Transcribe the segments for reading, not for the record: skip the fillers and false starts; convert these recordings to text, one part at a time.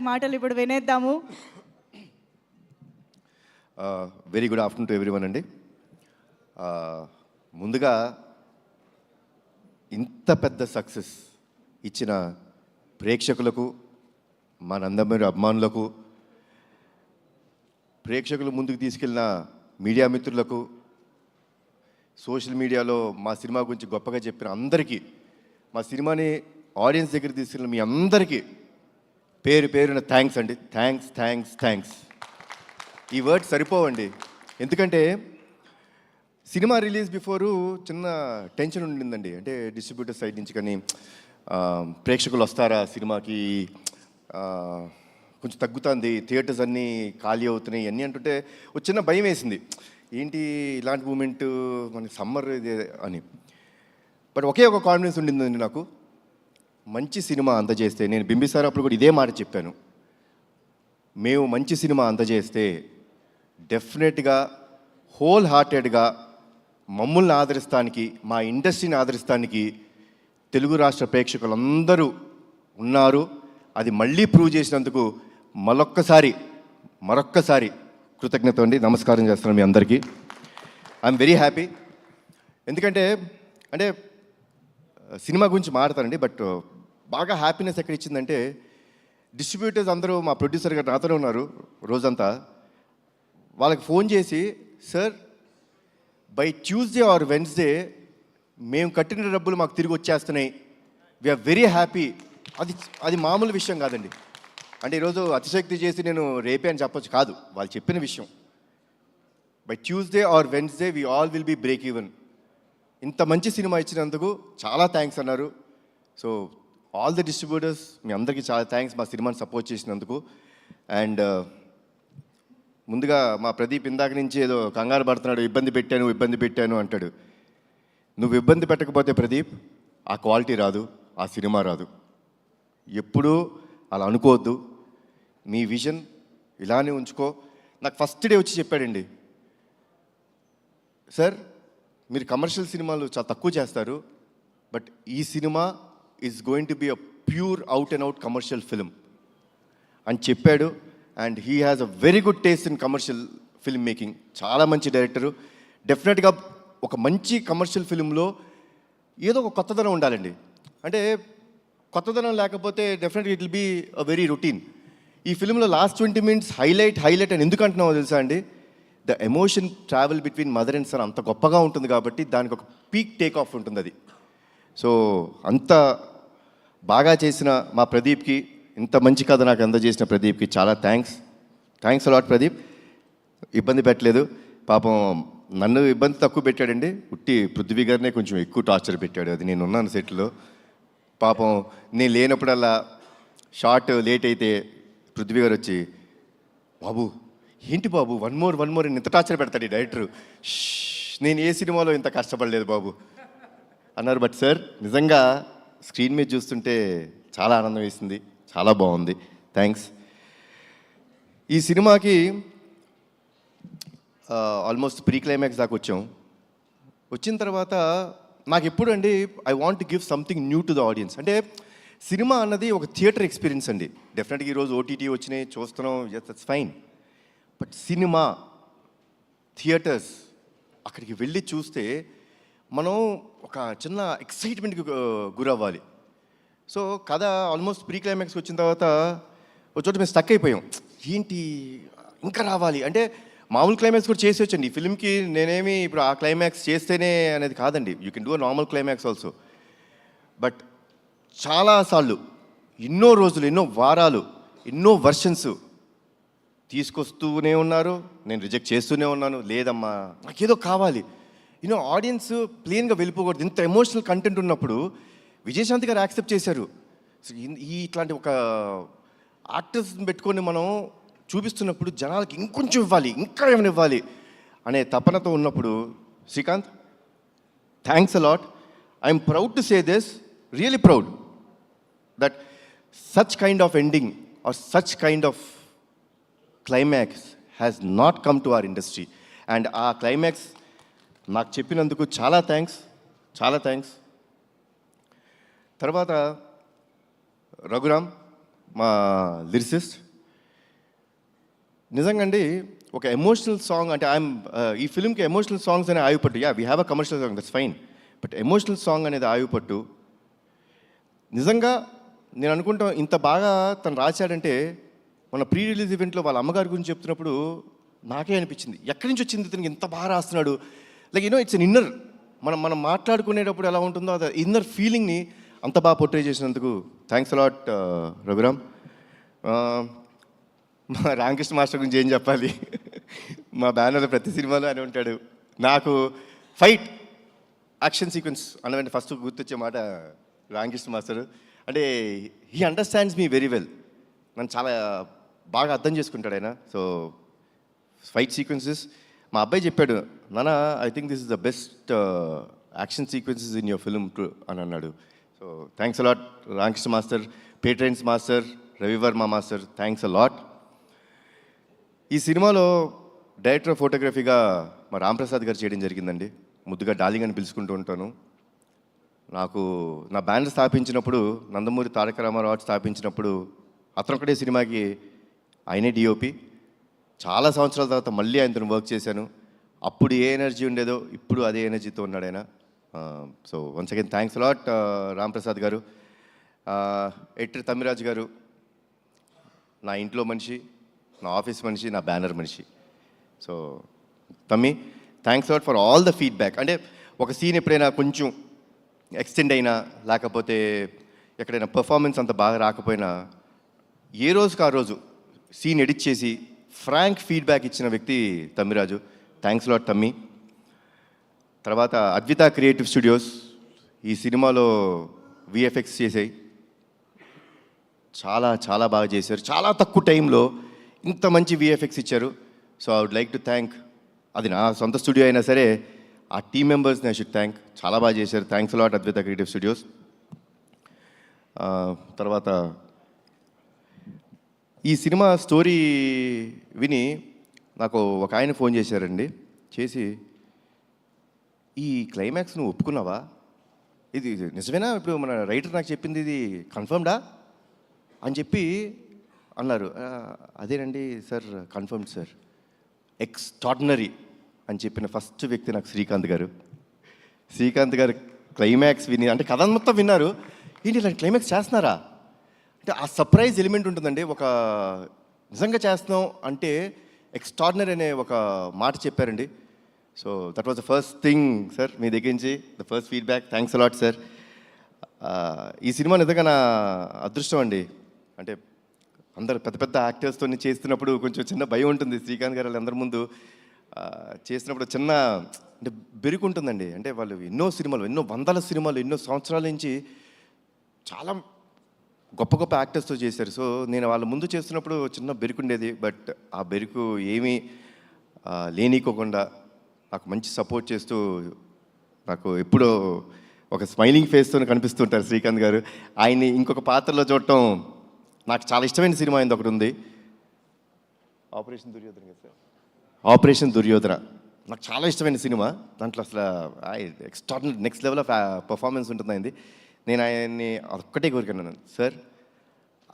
మాటలు ఇప్పుడు వినేద్దాము. Very good afternoon to everyone అండి. ముందుగా ఇంత పెద్ద సక్సెస్ ఇచ్చిన ప్రేక్షకులకు, మా నందమూరి అభిమానులకు, ప్రేక్షకులు ముందుకు తీసుకెళ్ళిన మీడియా మిత్రులకు, సోషల్ మీడియాలో మా సినిమా గురించి గొప్పగా చెప్పిన అందరికీ, మా సినిమాని ఆడియన్స్ దగ్గర తీసుకెళ్ళిన మీ అందరికీ పేరు పేరున థ్యాంక్స్ అండి. Thanks thanks thanks. ఈ వర్డ్స్ సరిపోవండి. ఎందుకంటే సినిమా రిలీజ్ బిఫోరు చిన్న టెన్షన్ ఉండిందండి. అంటే డిస్ట్రిబ్యూటర్ సైడ్ నుంచి కానీ ప్రేక్షకులు వస్తారా సినిమాకి, కొంచెం తగ్గుతుంది, థియేటర్స్ అన్నీ ఖాళీ అవుతున్నాయి అన్నీ అంటుంటే ఒక చిన్న భయం వేసింది. ఏంటి ఇలాంటి మూమెంట్ మనకి సమ్మర్ ఇది అని. బట్ ఒకే ఒక కాన్ఫిడెన్స్ ఉండిందండి నాకు. మంచి సినిమా అందజేస్తే, నేను బింబిసార్ అప్పుడు కూడా ఇదే మాట చెప్పాను, మేము మంచి సినిమా అందజేస్తే డెఫినెట్గా హోల్ హార్టెడ్గా మమ్మల్ని ఆదరిస్తానికి, మా ఇండస్ట్రీని ఆదరిస్తానికి తెలుగు రాష్ట్ర ప్రేక్షకులందరూ ఉన్నారు. అది మళ్ళీ ప్రూవ్ చేసినందుకు మరొక్కసారి కృతజ్ఞత అండి. నమస్కారం చేస్తున్నాను మీ అందరికీ. I'm very happy. ఎందుకంటే సినిమా గురించి మాట్లాడతానండి, బట్ బాగా హ్యాపీనెస్ ఎక్కడ ఇచ్చిందంటే డిస్ట్రిబ్యూటర్స్ అందరూ, మా ప్రొడ్యూసర్ గారు నాతోనే ఉన్నారు రోజంతా, వాళ్ళకి ఫోన్ చేసి, sir by Tuesday or Wednesday మేము కట్టిన డబ్బులు మాకు తిరిగి వచ్చేస్తున్నాయి, వీఆర్ వెరీ హ్యాపీ. అది మామూలు విషయం కాదండి. అంటే ఈరోజు అతిశక్తి చేసి నేను రేపే అని చెప్పొచ్చు కాదు, వాళ్ళు చెప్పిన విషయం. By Tuesday or Wednesday we all will be break even. ఇంత మంచి సినిమా ఇచ్చినందుకు చాలా థ్యాంక్స్ అన్నారు. సో ఆల్ ది డిస్ట్రిబ్యూటర్స్, మీ అందరికీ చాలా థ్యాంక్స్ మా సినిమాని సపోర్ట్ చేసినందుకు. అండ్ ముందుగా మా ప్రదీప్ ఇందాక నుంచి ఏదో కంగారు పడుతున్నాడు, ఇబ్బంది పెట్టాను అంటాడు. నువ్వు ఇబ్బంది పెట్టకపోతే ప్రదీప్ ఆ క్వాలిటీ రాదు, ఆ సినిమా రాదు. ఎప్పుడూ అలా అనుకోవద్దు. మీ విజన్ ఇలానే ఉంచుకో. నాకు ఫస్ట్ డే వచ్చి చెప్పాడండి, సార్ మీరు కమర్షియల్ సినిమాలు చాలా తక్కువ చేస్తారు, బట్ ఈ cinema is going to be a pure out and out commercial film అని చెప్పాడు. And he has a very good taste in commercial film making. చాలా మంచి డైరెక్టరు. డెఫినెట్గా ఒక మంచి కమర్షియల్ ఫిల్మ్లో ఏదో ఒక కొత్తదనం ఉండాలండి. అంటే కొత్తదనం లేకపోతే డెఫినెట్గా it will be a very routine. ఈ ఫిల్మ్లో లాస్ట్ 20 minutes హైలైట్ అని ఎందుకు అంటున్నామో తెలుసా అండి? The emotion travel between mother and son అంత గొప్పగా ఉంటుంది కాబట్టి దానికి ఒక పీక్ టేక్ ఆఫ్ ఉంటుంది అది. సో అంత బాగా చేసిన మా ప్రదీప్కి, ఇంత మంచి కథ నాకు అందజేసిన ప్రదీప్కి చాలా థ్యాంక్స్ అలాట్ ప్రదీప్. ఇబ్బంది పెట్టలేదు పాపం. నన్ను ఇబ్బంది తక్కువ పెట్టాడండి, ఉట్టి పృథ్వీ గారినే కొంచెం ఎక్కువ టార్చర్ పెట్టాడు. అది నేను ఉన్నాను సెట్లో. పాపం నేను లేనప్పుడల్లా షార్ట్ లేట్ అయితే పృథ్వీ గారు వచ్చి, బాబు ఏంటి బాబు వన్ మోర్ ఇంత టార్చర్ పెడతాడు ఈ డైరెక్టరు, నేను ఏ సినిమాలో ఇంత కష్టపడలేదు బాబు అన్నారు. బట్ సార్ నిజంగా స్క్రీన్ మీద చూస్తుంటే చాలా ఆనందం వేసింది, చాలా బాగుంది. థ్యాంక్స్. ఈ సినిమాకి ఆల్మోస్ట్ ప్రీ క్లైమాక్స్ దాకా వచ్చిన తర్వాత నాకు ఎప్పుడు అండి I want to give something new to the audience. అంటే సినిమా అన్నది ఒక థియేటర్ ఎక్స్పీరియన్స్ అండి. డెఫినెట్గా ఈరోజు ఓటీటీ వచ్చినాయి చూస్తున్నాం, that's fine. But cinema theatres అక్కడికి వెళ్ళి చూస్తే మనం ఒక చిన్న ఎక్సైట్మెంట్కి గురవ్వాలి. సో కథ ఆల్మోస్ట్ ప్రీ క్లైమాక్స్కి వచ్చిన తర్వాత ఒక చోట మేము స్టక్ అయిపోయాం. ఏంటి ఇంకా రావాలి అంటే, మామూలు క్లైమాక్స్ కూడా చేసి వచ్చండి ఈ ఫిల్మ్కి. నేనేమి ఇప్పుడు ఆ క్లైమాక్స్ చేస్తేనే అనేది కాదండి, you can do a normal climax also. But చాలాసార్లు, ఎన్నో రోజులు, ఎన్నో వారాలు, ఎన్నో వర్షన్స్ తీసుకొస్తూనే ఉన్నారు, నేను రిజెక్ట్ చేస్తూనే ఉన్నాను. లేదమ్మా నాకేదో కావాలి, ఆడియన్స్ ప్లెయిన్గా వెళ్ళిపోకూడదు. ఇంత ఎమోషనల్ కంటెంట్ ఉన్నప్పుడు విజయశాంతి గారు యాక్సెప్ట్ చేశారు. ఇట్లాంటి ఒక యాక్టర్స్ని పెట్టుకొని మనం చూపిస్తున్నప్పుడు జనాలకి ఇంకొంచెం ఇవ్వాలి, ఇంకా ఏమైనా ఇవ్వాలి అనే తపనతో ఉన్నప్పుడు, Srikanth thanks a lot. I'm proud to say this, really proud that such kind of ending or such kind of climax has not come to our industry. And ఆ క్లైమాక్స్ నాకు చెప్పినందుకు చాలా థ్యాంక్స్. తర్వాత రఘురామ్, మా లిరిసిస్ట్. నిజంగా అండి ఒక ఎమోషనల్ సాంగ్ అంటే ఈ ఫిల్మ్కి ఎమోషనల్ సాంగ్స్ అనే ఆయుపట్టు. We have a commercial song, that's fine. But emotional song అనేది ఆయుపట్టు. నిజంగా నేను అనుకుంటాం ఇంత బాగా తను రాశాడంటే మన ప్రీ రిలీజ్ ఈవెంట్లో వాళ్ళ అమ్మగారి గురించి చెప్తున్నప్పుడు నాకే అనిపించింది, ఎక్కడి నుంచి వచ్చింది ఇతనికి ఇంత బాగా రాస్తున్నాడు. లైక్ ఇట్స్ అన్ ఇన్నర్, మనం మనం మాట్లాడుకునేటప్పుడు ఎలా ఉంటుందో అది ఇన్నర్ ఫీలింగ్ని అంత బాగా పోర్ట్రే చేసినందుకు థ్యాంక్స్ అలాట్ రఘురామ్. మా రామకృష్ణ మాస్టర్ గురించి ఏం చెప్పాలి, మా బ్యానర్లో ప్రతి సినిమాలో అని ఉంటాడు. నాకు ఫైట్ యాక్షన్ సీక్వెన్స్ అన్నదంటే ఫస్ట్ గుర్తొచ్చే మాట రామకృష్ణ మాస్టర్. అంటే he understands me very well, నన్ను చాలా బాగా అర్థం చేసుకుంటాడు ఆయన. సో ఫైట్ సీక్వెన్సెస్ మా అబ్బాయి చెప్పాడు, నాన్న I think this is the best action sequences in your film అని అన్నాడు. So thanks a lot Ramakrishna master, పేట్రైన్స్ master, Ravi Varma master, thanks a lot. ఈ సినిమాలో డైరెక్టర్ ఆఫ్ ఫోటోగ్రఫీగా మా రాంప్రసాద్ గారు చేయడం జరిగిందండి. ముద్దుగా డార్లింగ్ అని పిలుచుకుంటూ ఉంటాను. నాకు నా బ్యాండ్ స్థాపించినప్పుడు, నందమూరి తారక రామారావు స్థాపించినప్పుడు అతనొక్కడే సినిమాకి ఆయనే డిఓపి. చాలా సంవత్సరాల తర్వాత మళ్ళీ ఆయనతో వర్క్ చేశాను. అప్పుడు ఏ ఎనర్జీ ఉండేదో ఇప్పుడు అదే ఎనర్జీతో ఉన్నాడు ఆయన. So once again thanks a lot Ramprasad గారు. ఎడిటర్ తమ్మిరాజు గారు నా ఇంట్లో మనిషి, నా ఆఫీస్ మనిషి, నా బ్యానర్ మనిషి. సో తమ్మి thanks a lot for all the feedback. అంటే ఒక సీన్ ఎప్పుడైనా కొంచెం ఎక్స్టెండ్ అయినా లేకపోతే ఎక్కడైనా పర్ఫార్మెన్స్ అంత బాగా రాకపోయినా ఏ రోజుకి ఆ రోజు సీన్ ఎడిట్ చేసి ఫ్రాంక్ ఫీడ్బ్యాక్ ఇచ్చిన వ్యక్తి తమ్మిరాజు. థ్యాంక్స్ లాట్ తమ్మి. తర్వాత అద్విత క్రియేటివ్ స్టూడియోస్ ఈ సినిమాలో విఎఫ్ఎక్స్ చేసాయి, చాలా చాలా బాగా చేశారు. చాలా తక్కువ టైంలో ఇంత మంచి విఎఫ్ఎక్స్ ఇచ్చారు. So I would like to thank, అది నా సొంత స్టూడియో అయినా సరే ఆ టీమ్ మెంబర్స్ని ఐ షుడ్ థ్యాంక్. చాలా బాగా చేశారు. Thanks a lot Advitha creative studios. తర్వాత ఈ సినిమా స్టోరీ విని నాకు ఒక ఆయన ఫోన్ చేశారండి. చేసి ఈ క్లైమాక్స్ నువ్వు ఒప్పుకున్నావా, ఇది నిజమేనా, ఇప్పుడు మన రైటర్ నాకు చెప్పింది ఇది కన్ఫర్మ్డా అని చెప్పి అన్నారు. అదేనండి సార్, కన్ఫర్మ్డ్ సార్, ఎక్స్ట్రాడినరీ అని చెప్పిన ఫస్ట్ వ్యక్తి నాకు శ్రీకాంత్ గారు. శ్రీకాంత్ గారు క్లైమాక్స్ విని, అంటే కథ మొత్తం విన్నారు, ఏంటి ఇలాంటి క్లైమాక్స్ చేస్తున్నారా అంటే ఆ సర్ప్రైజ్ ఎలిమెంట్ ఉంటుందండి. ఒక నిజంగా చేస్తున్నాం అంటే ఎక్స్ట్రాడినరీ అనే ఒక మాట చెప్పారండి. So that was the first thing sir, మీ దగ్గర నుంచి the first feedback. Thanks a lot sir. ఈ సినిమా నిజంగా నా అదృష్టం అండి. అంటే అందరు పెద్ద పెద్ద యాక్టర్స్తో చేస్తున్నప్పుడు కొంచెం చిన్న భయం ఉంటుంది. శ్రీకాంత్ గారు వాళ్ళందరి ముందు చేసినప్పుడు చిన్న అంటే బెరుకు ఉంటుందండి. అంటే వాళ్ళు ఎన్నో సినిమాలు, ఎన్నో వందల సినిమాలు, ఎన్నో సంవత్సరాల నుంచి చాలా గొప్ప గొప్ప యాక్టర్స్తో చేశారు. సో నేను వాళ్ళ ముందు చేస్తున్నప్పుడు చిన్న బెరుకు ఉండేది. బట్ ఆ బెరుకు ఏమీ లేనికోకుండా నాకు మంచి సపోర్ట్ చేస్తూ నాకు ఎప్పుడో ఒక స్మైలింగ్ ఫేస్తో కనిపిస్తుంటారు శ్రీకాంత్ గారు. ఆయన్ని ఇంకొక పాత్రలో చూడటం నాకు చాలా ఇష్టమైన సినిమా అయింది ఒకటి ఉంది, ఆపరేషన్ దుర్యోధన కదా సార్. ఆపరేషన్ దుర్యోధన నాకు చాలా ఇష్టమైన సినిమా. దాంట్లో అసలు extraordinary next level of performance ఉంటుంది అయింది. నేను ఆయన్ని ఒక్కటే కోరికన్నాను, సార్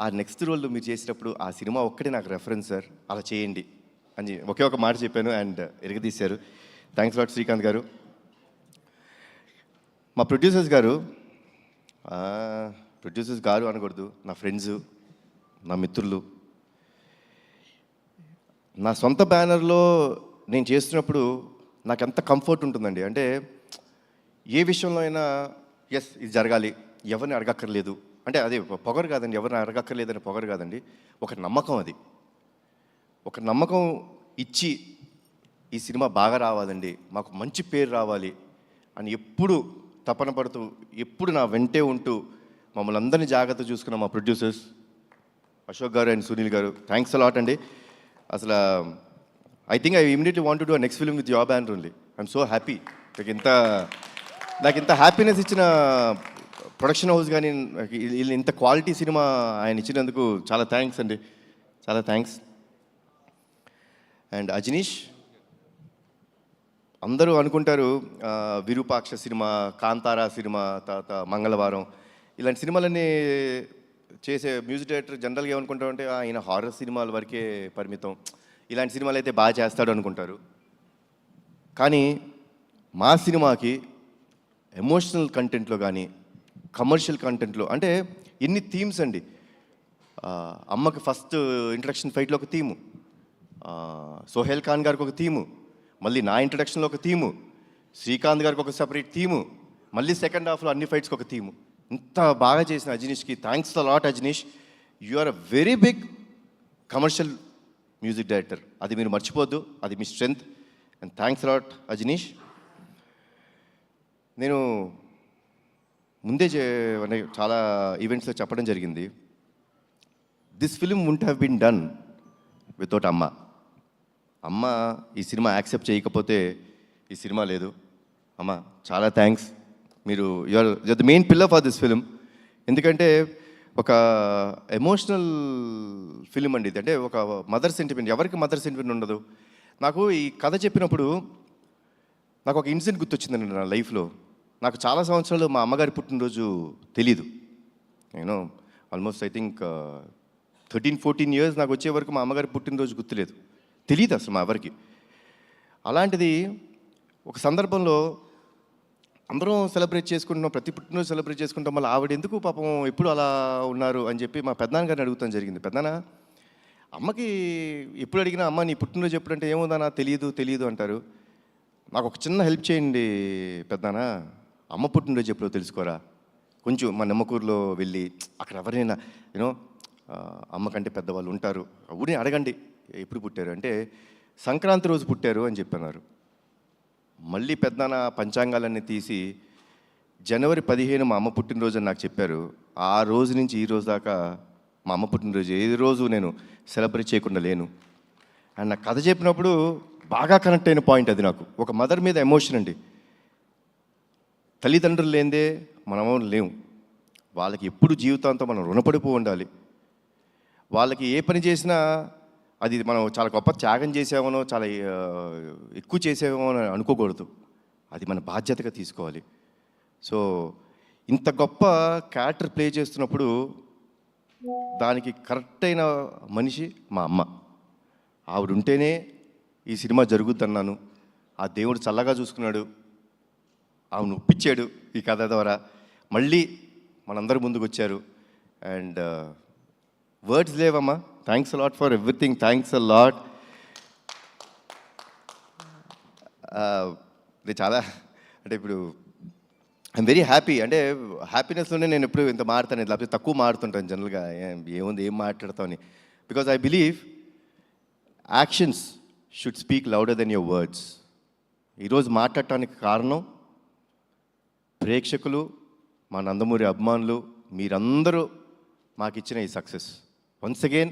ఆ నెక్స్ట్ రోల్ మీరు చేసినప్పుడు ఆ సినిమా ఒక్కటే నాకు రెఫరెన్స్ సార్, అలా చేయండి అని ఒకే ఒక మాట చెప్పాను అండ్ ఎరగదీశారు. థ్యాంక్స్ లాట్ శ్రీకాంత్ గారు. మా ప్రొడ్యూసర్స్ గారు అనకూడదు, నా ఫ్రెండ్స్, నా మిత్రులు. నా సొంత బ్యానర్లో నేను చేస్తున్నప్పుడు నాకు ఎంత కంఫర్ట్ ఉంటుందండి. అంటే ఏ విషయంలో అయినా ఎస్ ఇది జరగాలి, ఎవరిని అడగక్కర్లేదు అంటే అదే పొగరు కాదండి, ఎవరిని అడగక్కర్లేదని పొగరు కాదండి, ఒక నమ్మకం. అది ఒక నమ్మకం ఇచ్చి ఈ సినిమా బాగా రావాలండి, మాకు మంచి పేరు రావాలి అని ఎప్పుడు తపన పడుతూ ఎప్పుడు నా వెంటే ఉంటూ మమ్మల్ని అందరినీ జాగ్రత్త చూసుకున్న మా ప్రొడ్యూసర్స్ అశోక్ గారు అండ్ సునీల్ గారు, థ్యాంక్స్ అలాట్ అండి. అసలు I think I immediately want to do next film with your banner only. I'm so happy. నాకు ఇంత హ్యాపీనెస్ ఇచ్చిన ప్రొడక్షన్ హౌస్ కానీ ఇంత క్వాలిటీ సినిమా ఆయన ఇచ్చినందుకు చాలా థ్యాంక్స్ అండి, చాలా థ్యాంక్స్. అండ్ అజనీష్, అందరూ అనుకుంటారు విరూపాక్ష సినిమా, కాంతారా సినిమా, తర్వాత మంగళవారం, ఇలాంటి సినిమాలన్నీ చేసే మ్యూజిక్ డైరెక్టర్ జనరల్గా ఏమనుకుంటామంటే ఆయన హారర్ సినిమాల వరకే పరిమితం, ఇలాంటి సినిమాలు అయితే బాగా చేస్తాడు అనుకుంటారు. కానీ మా సినిమాకి ఎమోషనల్ కంటెంట్లో కానీ కమర్షియల్ కంటెంట్లో అంటే ఎన్ని థీమ్స్ అండి. అమ్మకి ఫస్ట్ ఇంట్రడక్షన్ ఫైట్లో ఒక థీము, సోహెల్ ఖాన్ గారికి ఒక థీము, మళ్ళీ నా ఇంట్రడక్షన్లో ఒక థీము, శ్రీకాంత్ గారికి ఒక సపరేట్ థీము, మళ్ళీ సెకండ్ హాఫ్లో అన్ని ఫైట్స్కి ఒక థీము. ఇంత బాగా చేసిన అజనీష్కి thanks a lot. Ajaneesh, you are a very big commercial music director, అది మీరు మర్చిపోద్దు, అది మీ strength. And thanks lot Ajaneesh. నేను ముందే చాలా ఈవెంట్స్లో చెప్పడం జరిగింది, this film won't have been done without అమ్మ. అమ్మ ఈ సినిమా యాక్సెప్ట్ చేయకపోతే ఈ సినిమా లేదు. అమ్మ చాలా థ్యాంక్స్, మీరు you're the main pillar for this film. ఎందుకంటే ఒక ఎమోషనల్ ఫిలిం అండి ఇది, అంటే ఒక మదర్ సెంటిమెంట్. ఎవరికి మదర్ సెంటిమెంట్ ఉండదు? నాకు ఈ కథ చెప్పినప్పుడు నాకు ఒక ఇన్సిడెంట్ గుర్తొచ్చిందండి నా లైఫ్లో. నాకు చాలా సంవత్సరాలు మా అమ్మగారి పుట్టినరోజు తెలీదు. నేను ఆల్మోస్ట్ ఐ థింక్ 13-14 ఇయర్స్ నాకు వచ్చే వరకు మా అమ్మగారి పుట్టినరోజు గుర్తులేదు, తెలియదు అసలు మా ఎవరికి. అలాంటిది ఒక సందర్భంలో అందరం సెలబ్రేట్ చేసుకుంటున్నాం, ప్రతి పుట్టినరోజు సెలబ్రేట్ చేసుకుంటాం, మళ్ళీ ఆవిడ ఎందుకు పాపం ఎప్పుడు అలా ఉన్నారు అని చెప్పి మా పెద్దనాన్న గారిని అడుగుతాం జరిగింది. పెద్దనాన్న, అమ్మకి ఎప్పుడు అడిగినా అమ్మ నీ పుట్టినరోజు ఎప్పుడంటే ఏముందన్నా తెలియదు అంటారు. నాకు ఒక చిన్న హెల్ప్ చేయండి పెద్దనాన్న, అమ్మ పుట్టినరోజు ఎప్పుడో తెలుసుకోరా, కొంచెం మా నిమ్మకూరులో వెళ్ళి అక్కడ ఎవరైనా యూనో అమ్మ కంటే పెద్దవాళ్ళు ఉంటారు, ఊరిని అడగండి ఎప్పుడు పుట్టారు అంటే సంక్రాంతి రోజు పుట్టారు అని చెప్పన్నారు. మళ్ళీ పెద్దనాన్న పంచాంగాలన్నీ తీసి జనవరి 15 మా అమ్మ పుట్టినరోజు అని నాకు చెప్పారు. ఆ రోజు నుంచి ఈ రోజు దాకా మా అమ్మ పుట్టినరోజు ఏ రోజు నేను సెలబ్రేట్ చేయకుండా లేను. అండ్ నాకు కథ చెప్పినప్పుడు బాగా కనెక్ట్ అయిన పాయింట్ అది. నాకు ఒక మదర్ మీద ఎమోషన్ అండి. తల్లిదండ్రులు లేనిదే మనము లేము, వాళ్ళకి ఎప్పుడు జీవితాంతం మనం రుణపడిపో ఉండాలి. వాళ్ళకి ఏ పని చేసినా అది మనం చాలా గొప్ప త్యాగం చేసామనో చాలా ఎక్కువ చేసామో అని అనుకోకూడదు, అది మన బాధ్యతగా తీసుకోవాలి. సో ఇంత గొప్ప క్యారెక్టర్ ప్లే చేస్తున్నప్పుడు దానికి కరెక్ట్ అయిన మనిషి మా అమ్మ. ఆవిడ ఉంటేనే ఈ సినిమా జరుగుద్దన్నాను. ఆ దేవుడు చల్లగా చూసుకున్నాడు, ఆవిడ ఒప్పించాడు ఈ కథ ద్వారా. మళ్ళీ మనందరి ముందుకు వచ్చారు. అండ్ వర్డ్స్ లేవమ్మా, thanks a lot for everything, thanks a lot. ఇది చాలా అంటే ఇప్పుడు ఐఎమ్ వెరీ హ్యాపీ. అంటే హ్యాపీనెస్లోనే నేను ఎప్పుడు ఇంత మాడతాను, లేకపోతే తక్కువ మాడుతుంటాను జనరల్గా, ఏముంది ఏం మాట్లాడతామని. Because I believe actions should speak louder then your words. ఈరోజు మాట్లాడటానికి కారణం ప్రేక్షకులు, మా నందమూరి అభిమానులు, మీరందరూ మాకు ఇచ్చిన ఈ సక్సెస్. వన్స్ అగైన్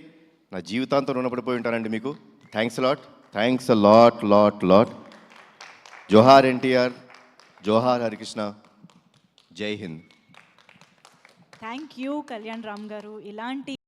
నా జీవితాంతం రుణపడిపోయి ఉంటానండి మీకు. Thanks lot, thanks a lot lot lot. జోహార్ ఎన్టీఆర్, జోహార్ హరికృష్ణ, జై హింద్. Thank you Kalyan Ram garu. ఇలాంటి